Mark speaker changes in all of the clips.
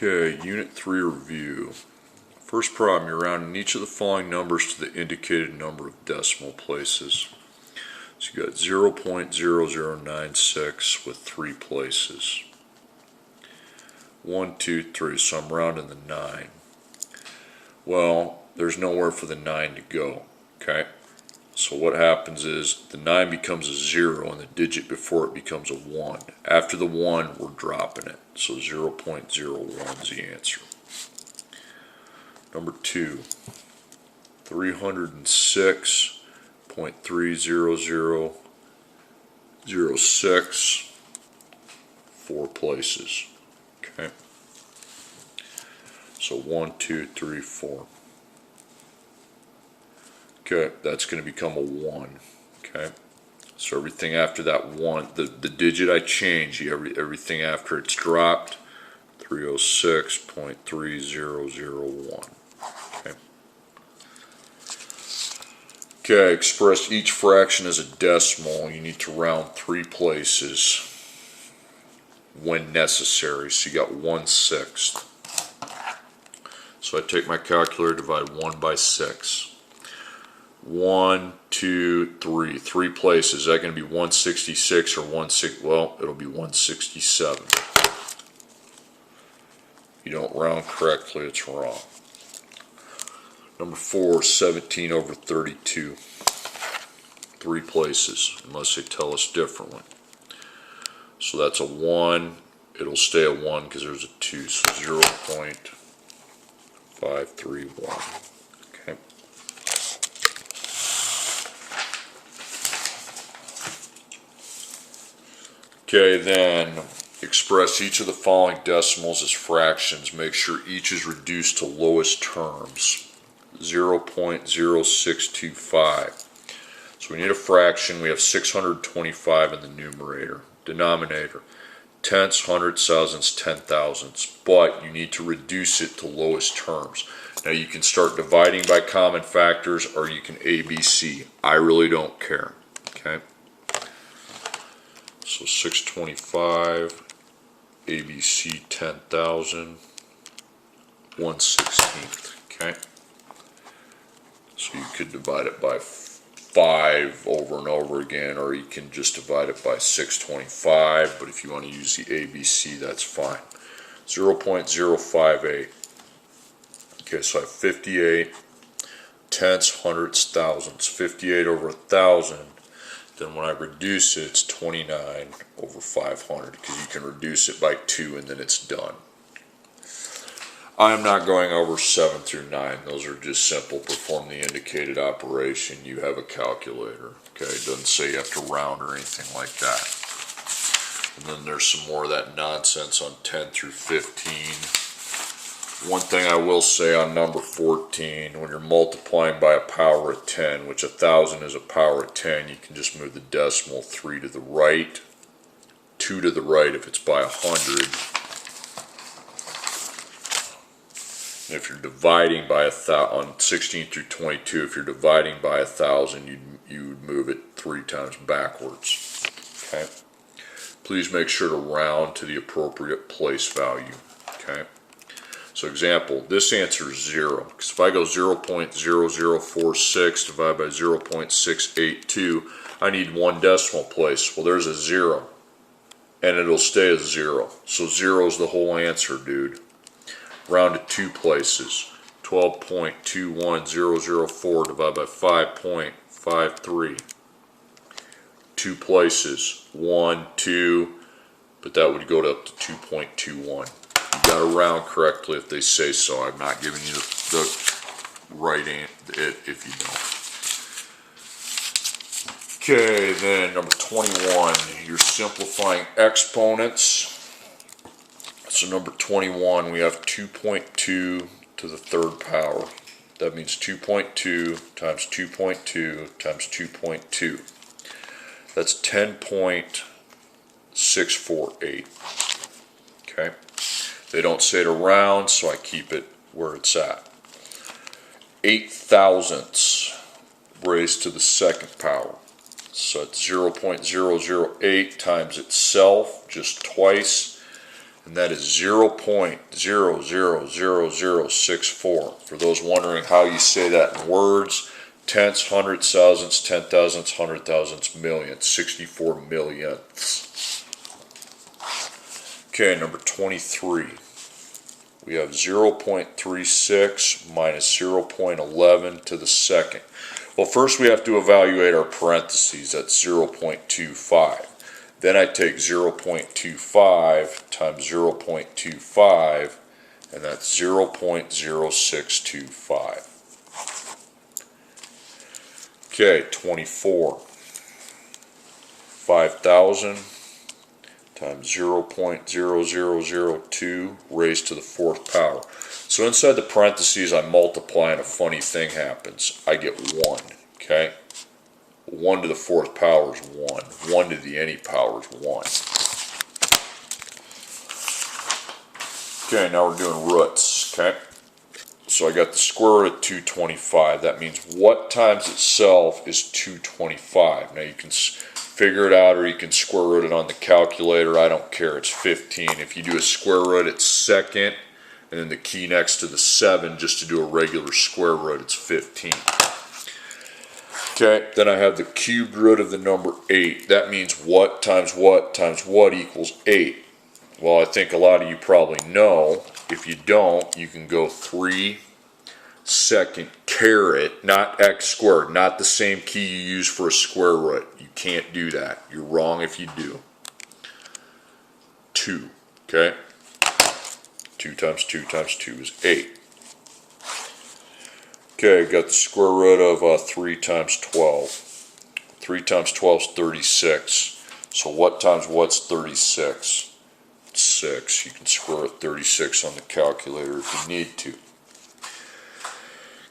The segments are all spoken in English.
Speaker 1: Okay, Unit 3 review. First problem, you're rounding each of the following numbers to the indicated number of decimal places. So you got 0.0096 with 3 places. 1, 2, 3, so I'm rounding the 9. Well, there's nowhere for the 9 to go, okay? So what happens is the 9 becomes a 0 and the digit before it becomes a 1. After the 1, we're dropping it. So 0.01 is the answer. Number 2, 306.30006, 4 places. Okay. So 1, 2, 3, 4. Okay, that's going to become a 1. Okay, so everything after that 1, the digit I change, everything after it's dropped, 306.3001. Okay. Okay, express each fraction as a decimal. You need to round 3 places when necessary. So you got 1/6. So I take my calculator, divide 1 by 6. 1, 2, 3. 3 places. Is that going to be 166 or 16? Well, it'll be 167. You don't round correctly, it's wrong. Number 4, 17/32. 3 places, unless they tell us differently. So that's a 1. It'll stay a 1 because there's a 2, so 0.531. Okay. Okay, then express each of the following decimals as fractions. Make sure each is reduced to lowest terms. 0.0625. So we need a fraction. We have 625 in the numerator. Denominator, tenths, hundredths, thousandths, 10,000ths. But you need to reduce it to lowest terms. Now you can start dividing by common factors or you can ABC. I really don't care. Okay. So 625, ABC 10,000, 1/16. Okay. So you could divide it by 5 over and over again, or you can just divide it by 625, but if you want to use the ABC, that's fine. 0.058. Okay, so I have 58 tenths, hundredths, thousandths. 58 over 1,000. Then when I reduce it, it's 29 over 500, because you can reduce it by 2 and then it's done. I'm not going over 7 through 9. Those are just simple. Perform the indicated operation. You have a calculator. Okay, it doesn't say you have to round or anything like that. And then there's some more of that nonsense on 10 through 15. One thing I will say on number 14, when you're multiplying by a power of 10, which 1,000 is a power of 10, you can just move the decimal 3 to the right, 2 to the right if it's by 100. And if you're dividing by on 16 through 22, if you're dividing by 1,000, you would move it 3 times backwards. Okay. Please make sure to round to the appropriate place value. Okay. So example, this answer is 0. Because if I go 0.0046 divided by 0.682, I need 1 decimal place. Well, there's a 0. And it'll stay as 0. So 0 is the whole answer, dude. Round to 2 places. 12.21004 divided by 5.53. 2 places. 1, 2, but that would go to up to 2.21. You got to round correctly if they say so. I'm not giving you the right answer if you don't. Okay, then number 21. You're simplifying exponents. So number 21, we have 2.2 to the 3rd power. That means 2.2 times 2.2 times 2.2. That's 10.648. Okay. They don't say to round, so I keep it where it's at. 8 thousandths raised to the 2nd power. So it's 0.008 times itself, just twice. and that is 0.000064. For those wondering how you say that in words, tenths, hundredths, thousandths, 10,000ths, 100,000ths, millionths, 64 millionths. Okay, number 23. We have 0.36 minus 0.11 to the second. Well, first we have to evaluate our parentheses. That's 0.25. Then I take 0.25 times 0.25, and that's 0.0625. Okay, 24. 5,000 times 0.0002 raised to the fourth power. So inside the parentheses I multiply and a funny thing happens. I get 1, okay? 1 to the fourth power is 1. 1 to the any power is 1. Okay, now we're doing roots, okay? So I got the square root of 225. That means what times itself is 225. Now you can figure it out, or you can square root it on the calculator. I don't care. It's 15. If you do a square root, it's second, and then the key next to the 7 just to do a regular square root, it's 15. Okay, then I have the cubed root of the number 8. That means what times what times what equals 8. Well, I think a lot of you probably know. If you don't, you can go 3 second caret, not x squared, not the same key you use for a square root. You can't do that. You're wrong if you do. 2, okay? 2 times 2 times 2 is 8. Okay, got the square root of 3 times 12. 3 times 12 is 36. So what times what's 36? 6. You can square root 36 on the calculator if you need to.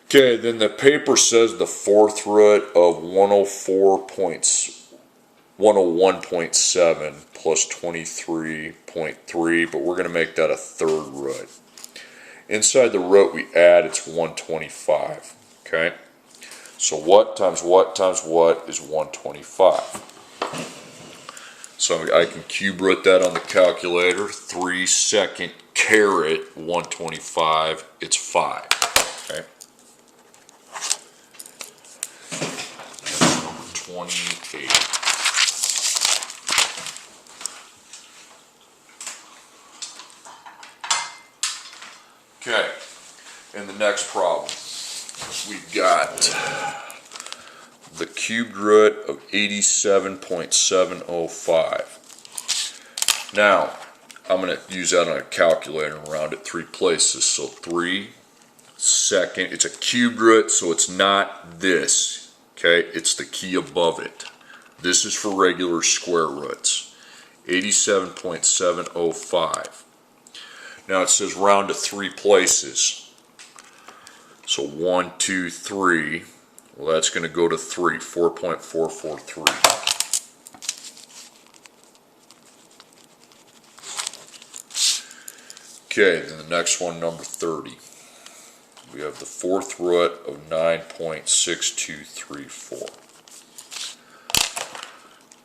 Speaker 1: Okay, then the paper says the fourth root of 101.7 plus 23.3, but we're going to make that a third root. Inside the root we add, it's 125, okay? So what times what times what is 125? So I can cube root that on the calculator. 3 second caret 125, it's 5, okay? 28. Okay, in the next problem, we've got the cubed root of 87.705. Now, I'm going to use that on a calculator and round it 3 places. So 3 second, it's a cubed root, so it's not this. Okay, it's the key above it. This is for regular square roots. 87.705. Now it says round to 3 places. So 1, 2, 3. Well, that's going to go to 3. 4.443. Okay, then the next one, number 30. We have the fourth root of 9.6234.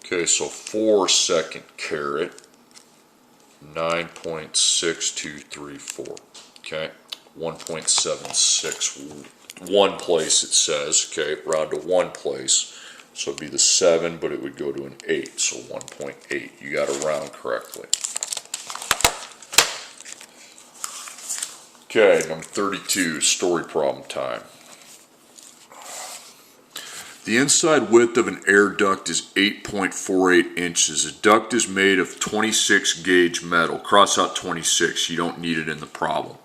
Speaker 1: Okay, so 4 second caret 9.6234. Okay, 1.76. One place it says, okay, round to 1 place. So it'd be the 7, but it would go to an 8, so 1.8. You got to round correctly. Okay, number 32, story problem time. The inside width of an air duct is 8.48 inches. A duct is made of 26 gauge metal. Cross out 26, you don't need it in the problem.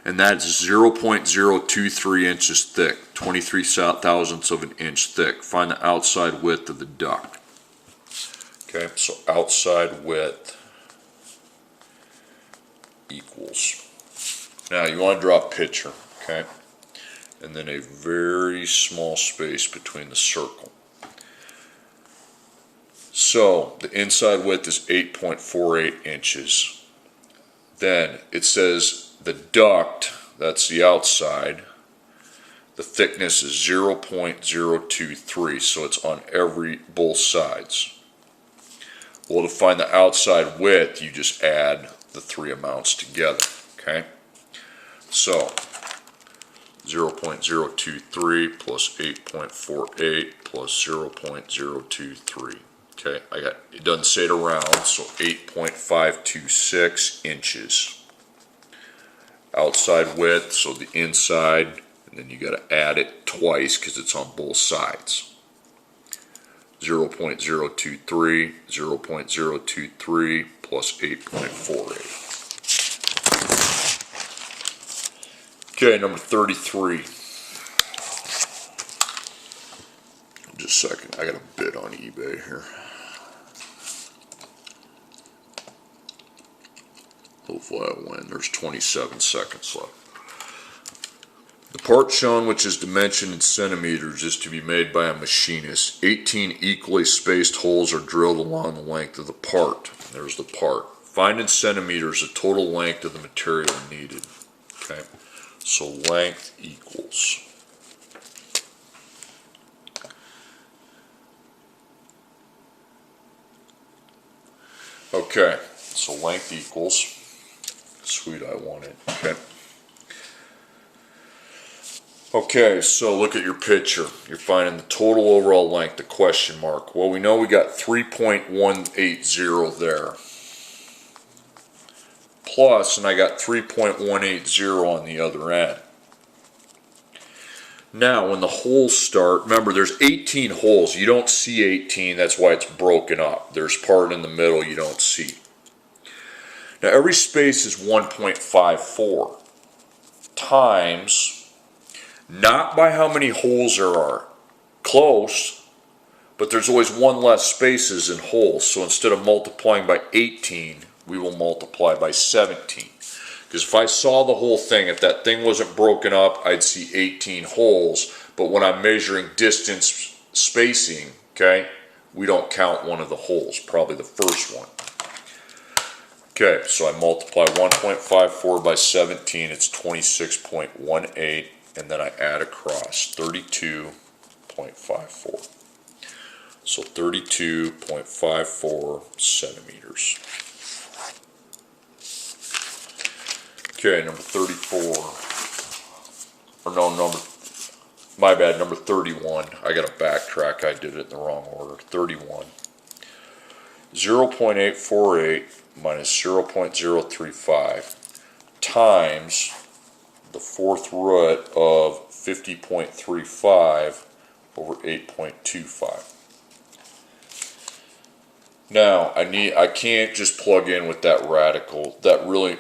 Speaker 1: And that's 0.023 inches thick, 23 thousandths of an inch thick. Find the outside width of the duct. Okay, so outside width equals. Now you want to draw a picture, okay? And then a very small space between the circle. So the inside width is 8.48 inches. Then it says the duct, that's the outside, the thickness is 0.023, so it's on both sides. Well, to find the outside width, you just add the three amounts together, okay? So 0.023 plus 8.48 plus 0.023. Okay, it doesn't say it around, so 8.526 inches. Outside width, so the inside, and then you got to add it twice because it's on both sides. 0.023, 0.023 plus 8.48. Okay, number 33. Just a second, I got a bid on eBay here. Hopefully I win. There's 27 seconds left. The part shown, which is dimensioned in centimeters, is to be made by a machinist. 18 equally spaced holes are drilled along the length of the part. There's the part. Find in centimeters the total length of the material needed. Okay, so length equals. Okay, so length equals. Sweet, I want it. Okay. Okay, so look at your picture. You're finding the total overall length, the question mark. Well, we know we got 3.180 there. Plus, and I got 3.180 on the other end. Now, when the holes start, remember there's 18 holes. You don't see 18, that's why it's broken up. There's part in the middle you don't see. Now, every space is 1.54 times, not by how many holes there are. Close, but there's always one less spaces in holes. So instead of multiplying by 18, we will multiply by 17. Because if I saw the whole thing, if that thing wasn't broken up, I'd see 18 holes. But when I'm measuring distance spacing, okay, we don't count one of the holes, probably the first one. Okay, so I multiply 1.54 by 17, it's 26.18, and then I add across 32.54. So 32.54 centimeters. Okay, number 34. Or no, my bad, number 31. I got to backtrack, I did it in the wrong order. 31. 0.848 minus 0.035 times the fourth root of 50.35 over 8.25. Now, I can't just plug in with that radical.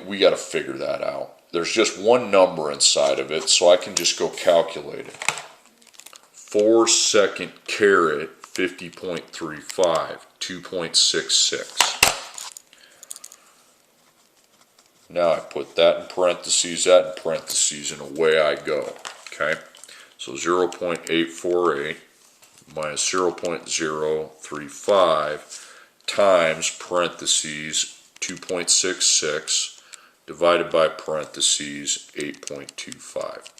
Speaker 1: We got to figure that out. There's just one number inside of it, so I can just go calculate it. 4 second caret 50.35, 2.66. Now I put that in parentheses, and away I go. Okay, so 0.848 minus 0.035 times parentheses 2.66 divided by parentheses 8.25.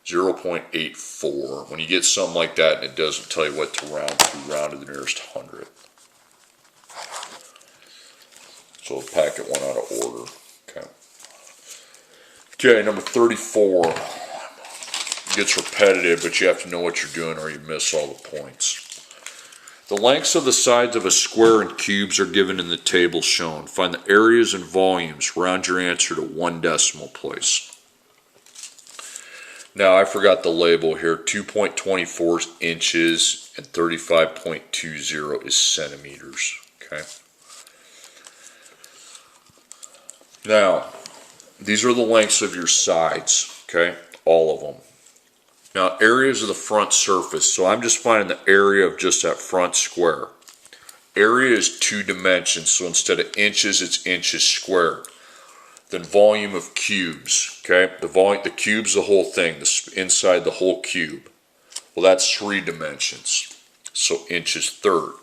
Speaker 1: 0.84. When you get something like that and it doesn't tell you what to round to, round to the nearest hundredth. So the packet went out of order. Okay. Okay, number 34. It gets repetitive, but you have to know what you're doing or you miss all the points. The lengths of the sides of a square and cubes are given in the table shown. Find the areas and volumes. Round your answer to 1 decimal place. Now, I forgot the label here. 2.24 is inches and 35.20 is centimeters. Okay. Now, these are the lengths of your sides. Okay, all of them. Now, areas of the front surface. So I'm just finding the area of just that front square. Area is 2 dimensions, so instead of inches, it's inches squared. Then volume of cubes. Okay, the cube's the whole thing, inside the whole cube. Well, that's 3 dimensions, so inches third.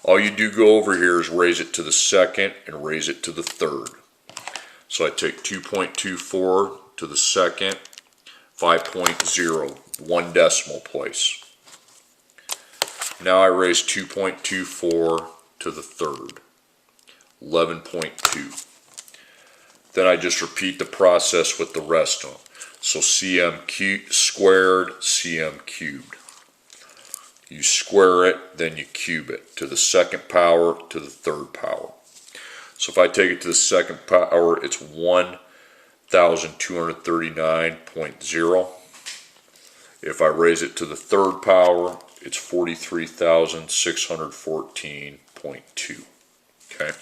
Speaker 1: All you do go over here is raise it to the second and raise it to the third. So I take 2.24 to the second, 5.0, 1 decimal place. Now I raise 2.24 to the third, 11.2. Then I just repeat the process with the rest of them. So cm squared, cm cubed. You square it, then you cube it to the second power to the third power. So if I take it to the second power, it's 1,239.0. If I raise it to the third power, it's 43,614.2. Okay.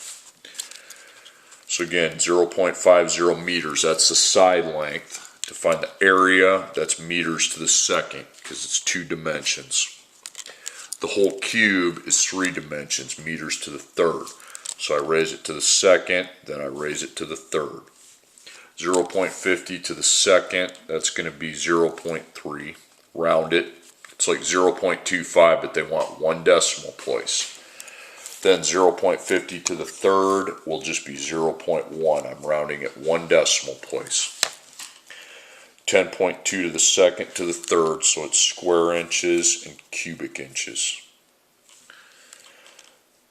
Speaker 1: So again, 0.50 meters, that's the side length. To find the area, that's meters to the second, because it's 2 dimensions. The whole cube is 3 dimensions, meters to the third. So I raise it to the second, then I raise it to the third. 0.50 to the second, that's going to be 0.3. Round it. It's like 0.25, but they want 1 decimal place. Then 0.50 to the third will just be 0.1. I'm rounding it 1 decimal place. 10.2 to the second to the third, so it's square inches and cubic inches.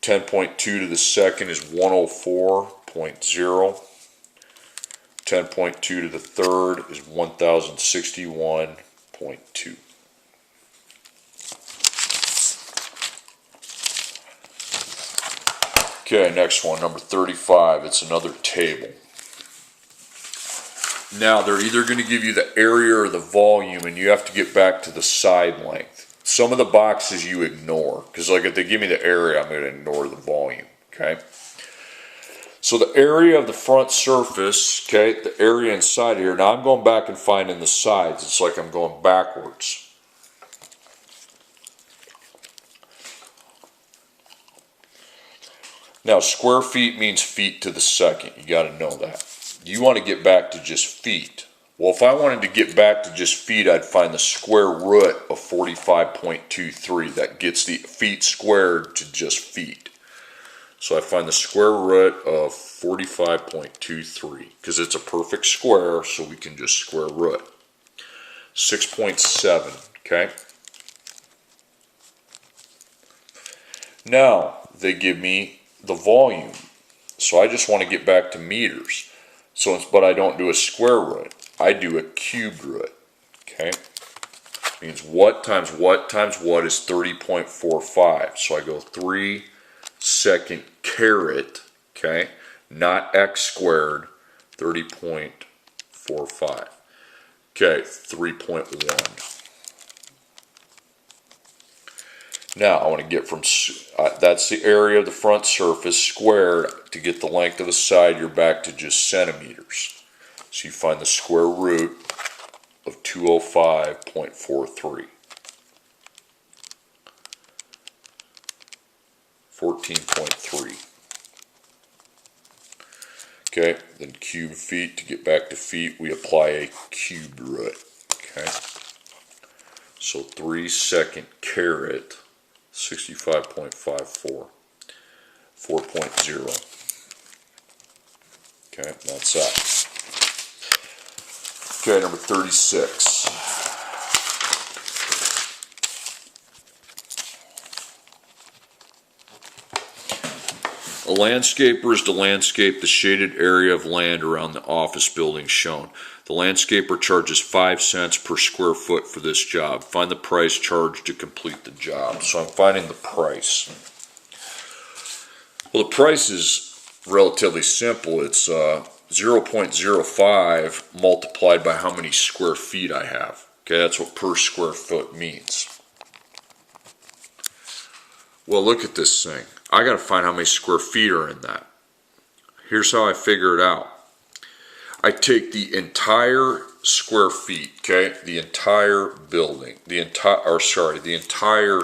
Speaker 1: 10.2 to the second is 104.0. 10.2 to the third is 1,061.2. Okay, next one, number 35. It's another table. Now, they're either going to give you the area or the volume, and you have to get back to the side length. Some of the boxes you ignore, because like if they give me the area, I'm going to ignore the volume, okay? So the area of the front surface, okay, the area inside here, now I'm going back and finding the sides. It's like I'm going backwards. Now, square feet means feet to the second. You got to know that. You want to get back to just feet. Well, if I wanted to get back to just feet, I'd find the square root of 45.23. That gets the feet squared to just feet. So I find the square root of 45.23 because it's a perfect square, so we can just square root. 6.7, okay? Now, they give me the volume. So I just want to get back to meters. So, but I don't do a square root. I do a cubed root, okay? Means what times what times what is 30.45. So I go 3 second caret, okay? Not x squared, 30.45. Okay, 3.1. Now, I want to get from, that's the area of the front surface squared. To get the length of the side, you're back to just centimeters. So you find the square root of 205.43. 14.3. Okay, then cube feet. To get back to feet, we apply a cubed root. Okay, so 3 second caret. 65.54, 4.0. Okay, that's that. Okay, number 36. A landscaper is to landscape the shaded area of land around the office building shown. The landscaper charges 5 cents per square foot for this job. Find the price charged to complete the job. So I'm finding the price. Well, the price is relatively simple. It's 0.05 multiplied by how many square feet I have. Okay, that's what per square foot means. Well, look at this thing. I got to find how many square feet are in that. Here's how I figure it out. I take the entire square feet, okay, the entire building, the entire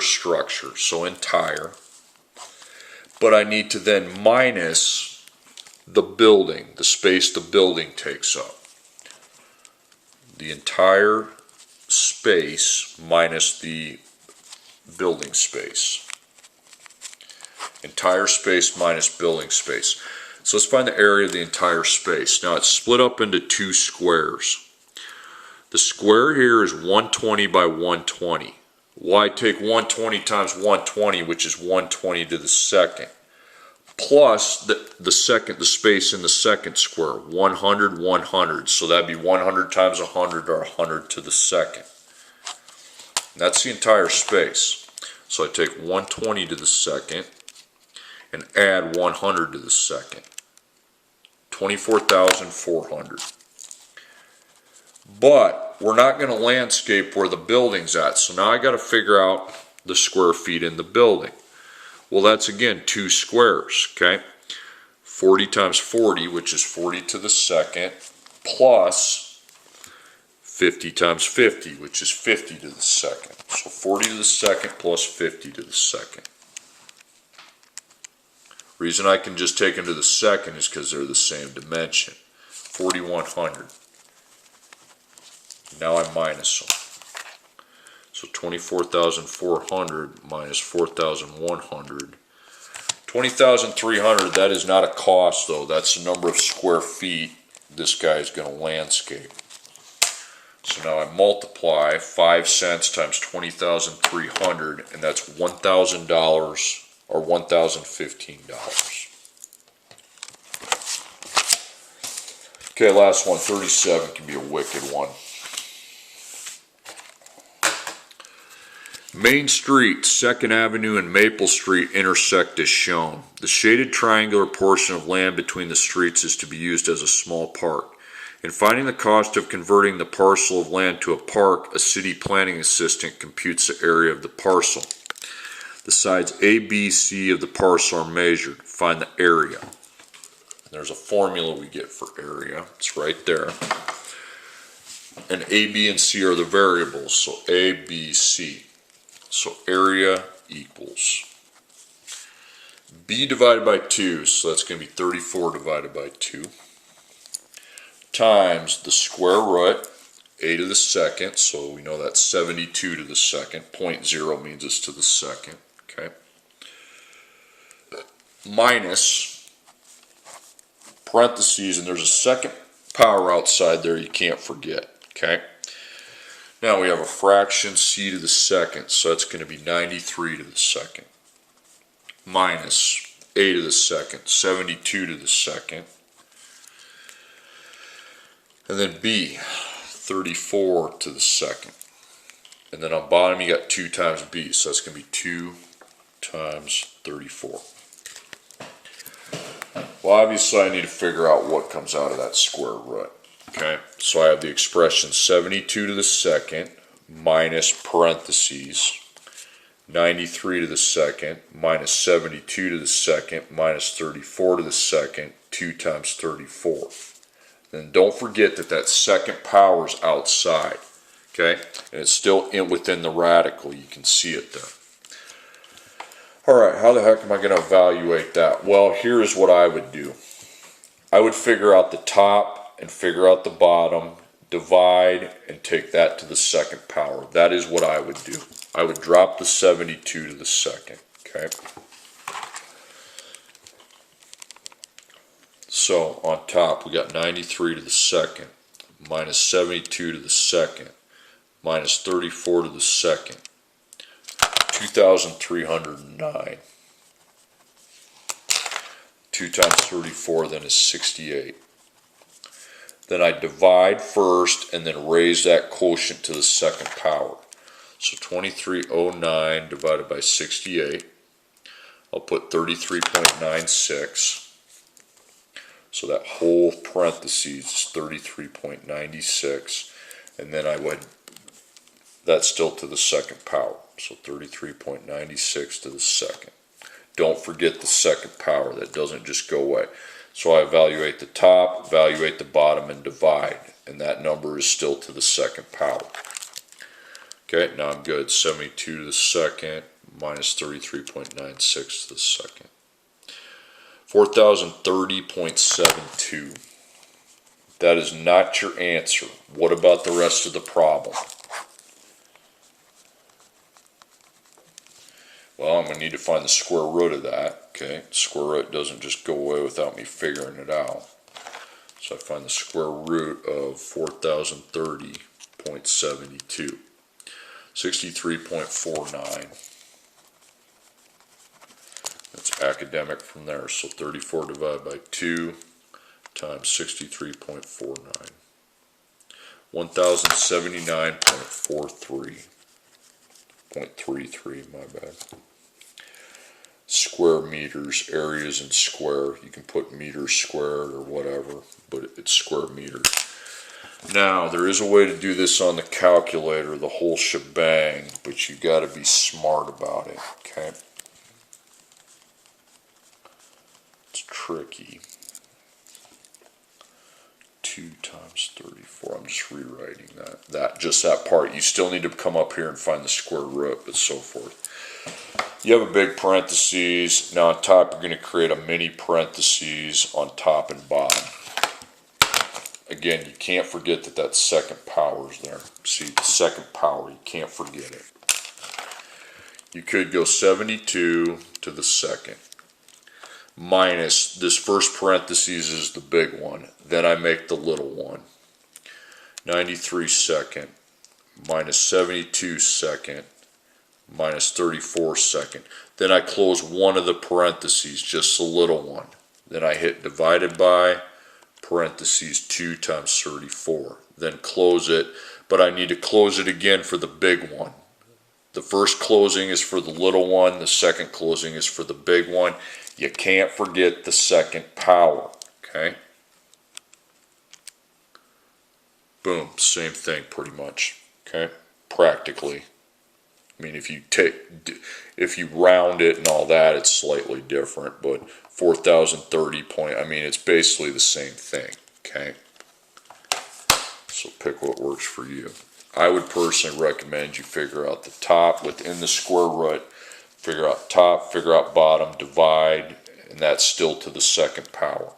Speaker 1: structure, so entire, but I need to then minus the building, the space the building takes up. The entire space minus the building space. Entire space minus building space. So let's find the area of the entire space. Now it's split up into 2 squares. The square here is 120 by 120. Well, I take 120 times 120, which is 120 to the second. plus the space in the second square, 100, 100. So that'd be 100 times 100, or 100 to the second. And that's the entire space. So I take 120 to the second and add 100 to the second. 24,400. But we're not going to landscape where the building's at. So now I got to figure out the square feet in the building. Well, that's again 2 squares, okay? 40 times 40, which is 40 to the second, plus 50 times 50, which is 50 to the second. So 40 to the second plus 50 to the second. Reason I can just take them to the second is because they're the same dimension. 4,100. Now I minus them. So 24,400 minus 4,100. 20,300, that is not a cost though. That's the number of square feet this guy is going to landscape. So now I multiply 5 cents times 20,300, and that's $1,000 or $1,015. Okay, last one, 37 can be a wicked one. Main Street, 2nd Avenue and Maple Street intersect as shown. The shaded triangular portion of land between the streets is to be used as a small park. In finding the cost of converting the parcel of land to a park, a city planning assistant computes the area of the parcel. The sides A, B, C of the parcel are measured. Find the area. There's a formula we get for area. It's right there. And A, B, and C are the variables. So A, B, C. So area equals B divided by 2, so that's going to be 34 divided by 2, times the square root, a to the second, so we know that's 72 to the second. 0.0 means it's to the second, okay? Minus, parentheses, and there's a second power outside there you can't forget, okay? Now we have a fraction c to the second, so that's going to be 93 to the second, minus a to the second, 72 to the second, and then b, 34 to the second. And then on bottom you got 2 times b, so that's going to be 2 times 34. Well, obviously I need to figure out what comes out of that square root. Okay, so I have the expression 72 to the second minus parentheses 93 to the second minus 72 to the second minus 34 to the second, 2 times 34. Then don't forget that that second power is outside, okay, and it's still within the radical. You can see it there. All right, how the heck am I going to evaluate that? Well, here's what I would do. I would figure out the top and figure out the bottom, divide, and take that to the second power. That is what I would do. I would drop the 72 to the second, okay? So on top we got 93 to the second minus 72 to the second minus 34 to the second, 2,309. 2 times 34 then is 68. Then I divide first and then raise that quotient to the second power. So 2309 divided by 68. I'll put 33.96. So that whole parentheses is 33.96. And then I would, that's still to the second power. So 33.96 to the second. Don't forget the second power. That doesn't just go away. So I evaluate the top, evaluate the bottom, and divide. And that number is still to the second power. Okay, now I'm good. 72 to the second minus 33.96 to the second. 4,030.72. That is not your answer. What about the rest of the problem? Well, I'm going to need to find the square root of that. Okay, square root doesn't just go away without me figuring it out. So I find the square root of 4,030.72. 63.49. It's academic from there. So 34 divided by 2 times 63.49. 1079.33, my bad. Square meters, areas in square. You can put meters squared or whatever, but it's square meters. Now, there is a way to do this on the calculator, the whole shebang, but you got to be smart about it, okay? It's tricky. 2 times 34. I'm just rewriting that. Just that part. You still need to come up here and find the square root, but so forth. You have a big parentheses. Now on top, you're going to create a mini parentheses on top and bottom. Again, you can't forget that that second power is there. See, the second power, you can't forget it. You could go 72 to the second. Minus, this first parentheses is the big one. Then I make the little one. 93 second minus 72 second minus 34 second. Then I close one of the parentheses, just the little one. Then I hit divided by parentheses 2 times 34. Then close it, but I need to close it again for the big one. The first closing is for the little one. The second closing is for the big one. You can't forget the second power, okay? Boom, same thing pretty much, okay? Practically. I mean, if you round it and all that, it's slightly different, but 4,030 point, I mean, it's basically the same thing, okay? So pick what works for you. I would personally recommend you figure out the top within the square root, figure out top, figure out bottom, divide, and that's still to the second power.